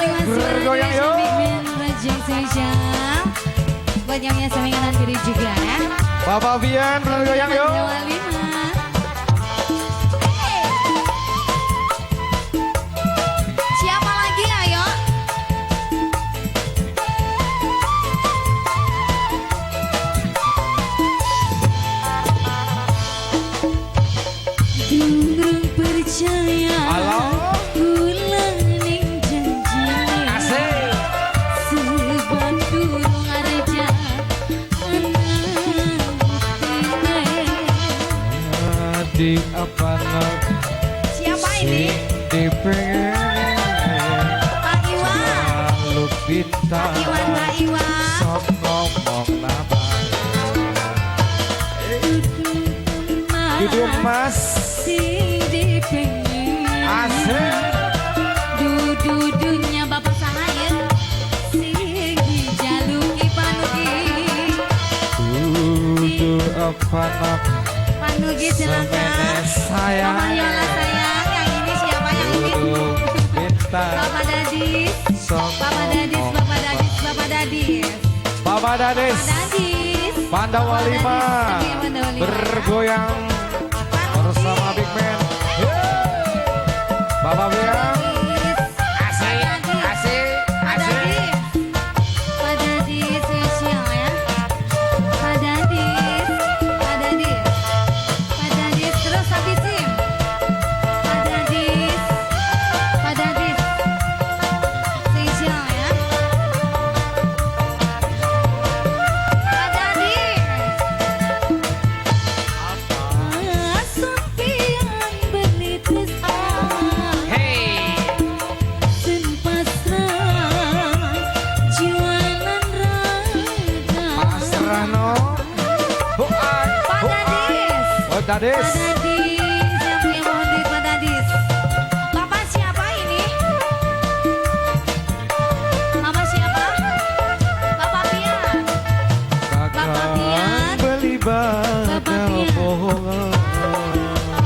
bergoyang yuk. Buat yang biasa mengenal diri juga ya. Bapak Bian bergoyang yuk. Siapa lagi ayo? Durung percaya. Halo. Ulang ning janji. Asik. Sebab durung areja Di apa nak? Siapa ini? Dipengen Pak Iwan. lu pinta. Pak Iwan, Pak Iwan. Sok ngomong nama. Duduk mas. Sing dipengen. Asik. Dudunya Bapak Sahir. Sing dijaluki panugi. Duduk apa nak? Panugi silakan. Sayang. Mama Yola sayang. Yang ini siapa yang ini? Pinta. Bapak Dadis. Sok Bapak Dadis, ngomong. Bapak Dadis, Bapak Dadis. Bapak Dadis. Dadis. Pandawa Bapak 5 Dadis, Pandawa 5. bergoyang bersama Big Man. Bapak Bian. Asik, Asik. Pak Dadis. Pak Dadis spesial ya. Pak Dadis. Pak Dadis. Pak Dadis terus habisin. Pak Dadis. Pak Dadis. Spesial ya. Pak Dadis. Sampian berlitus Hey. sen pasrah jualan raga. Pasrano. Buat. Pak Dadis. Oh Dadis. Pak Dadis, yang punya mohon duit Pak Dadis. Bapak siapa ini? Mama siapa? Bapak Pian. Bapak Pian. Beli Bapak bakal Pian. bohong.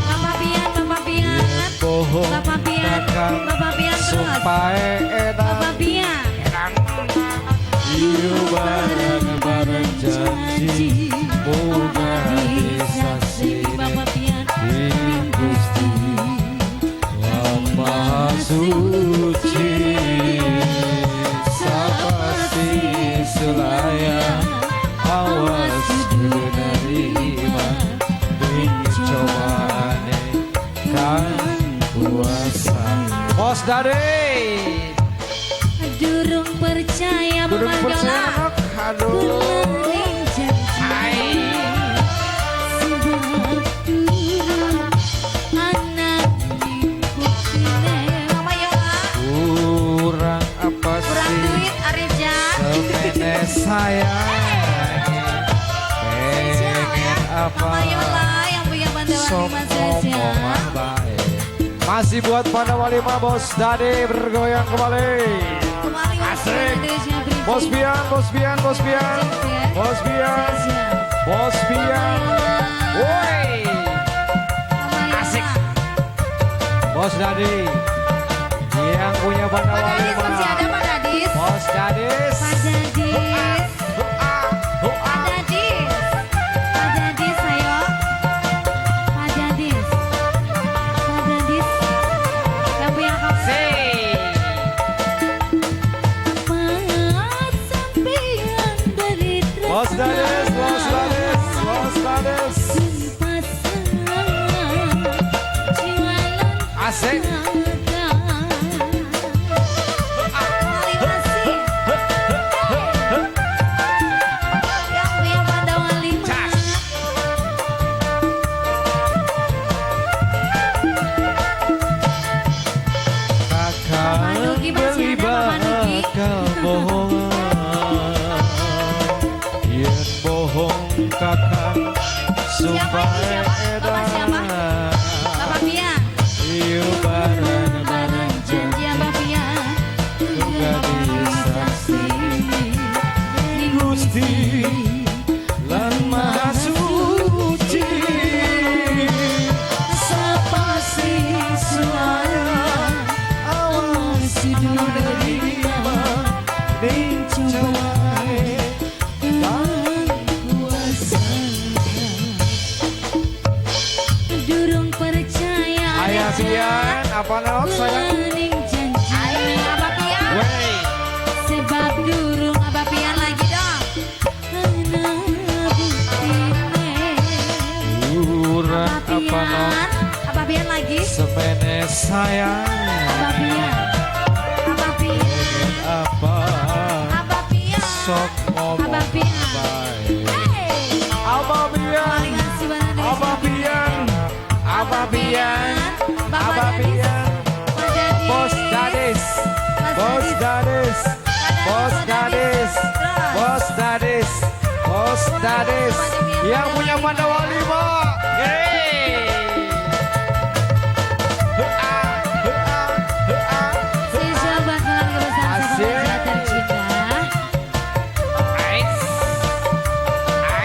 Bapak Pian, Bapak Pian. Bohong. Bapak Pian, Takkan Bapak Pian terus. Supaya edan. Bapak Pian. Iyo bareng-bareng janji. Moga disasih. Bapak Pian. Ing Gusti Yang Maha Suci Sapasi sulaya Awas menerima Bincobane Kan kuasa Bos Dade Durung percaya Duduk Mama Yola. percaya Aduh Kuling janji. Sebab durung anak dibukine. Mama Yola. Kurang apa Kurang sih duit Areja. Semene sayang Spesial ya. Pengen apa Mama Yola yang punya bantuan Sok lima saja. ngomong baik. Masih buat Pandawa 5 Bos Dade bergoyang kembali. Kembali Asik. Indonesia Bridging. Bos Bian, Bos Bian, Bos Bian, Bos Bian, Spesial. Bos Bian. Woi, Mama Yola. Asik. Bos Dade yang punya Pak Pandawa Dadis 5. masih ada Pak Dadis. Bos Dadis. Pak Dadis. Pak Dadis. Pak Dadis ayo. Pak Dadis. Pak Dadis. Yang punya kamu. Mas sampean dari Bos Dadis, Bos Dadis, Bos Dadis. Asik. Kakak beli bakal bohong. Yen bohong kakak supaya Bapak siapa? Bapak Pia. Iyo bareng-bareng Janji Bapak Pia. juga disaksi Gusti lan Maha Suci Sapa si suara awas dari apa nok sayang? Kuning janji Abah Pian. Wey. Sebab durung Abah Pian lagi dong. Karena buktine. Kurang Abah apa nok? Pian. Abah Pian lagi. Semene sayang. Abah Pian. Abah Pian. Apa? Abah Pian. Sok ngomong Abah Pian. baik. Hey. Abah Pian. Palingan si Banana dari Abah sini. Pian. Abah Pian. Bapak Abah Dadis. Pian. Pak Dadis. Bos Dadis. Mas Bos Dadis. Bos Dadis. Bos Dadis. Bos Dadis. Yang punya Mandawali, Pak. Yeay. Hea, hea, hea. Spesial buat keluarga besar Asik. sahabat tercinta. Ice.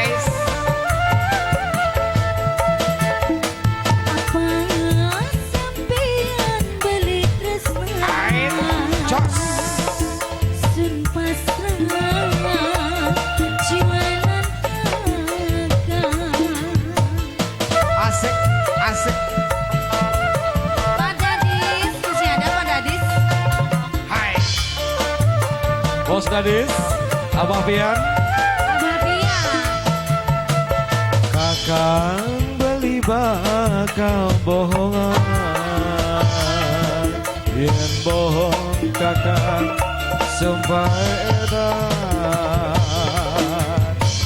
Ice. Apa sampean beli tresna? Ice. Jos. Sun pasrah jiwa lan raga. Asik, asik. Pak Dadis, masih ada Pak Dadis? Hai. Bos Dadis. Abah Pian. Abah Pian. Kakang beli bakal bohongan. Yen bohong kakang sumpah edan.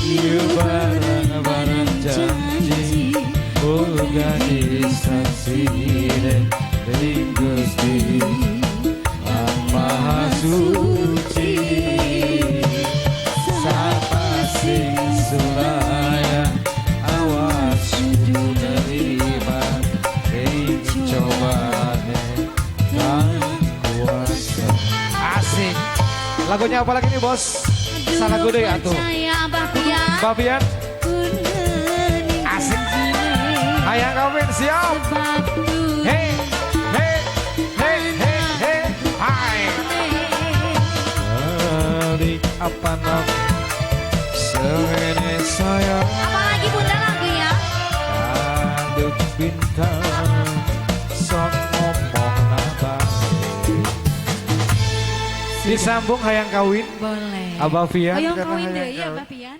Ieu bareng-bareng janji boga disaksine dening Gusti Ang Maha Suci. Sapa sing sulaya awas kudu nerima ing cobaan kang kuasa. Asik. Lagunya apa lagi nih bos? Salah gue deh atuh. Saya Abah Pian. Mbak Pian, asik. Hayang kawin siap. Hei, hei, hei, hei, hei, hai. Balik apa nak? Semene sayang. Apalagi bunda lagunya? Aduk bintang sok ngomong nabang. Disambung hayang kawin Boleh. Abah Pian Hoyong karena kawin hayang deh ya kawin. Abah Pian.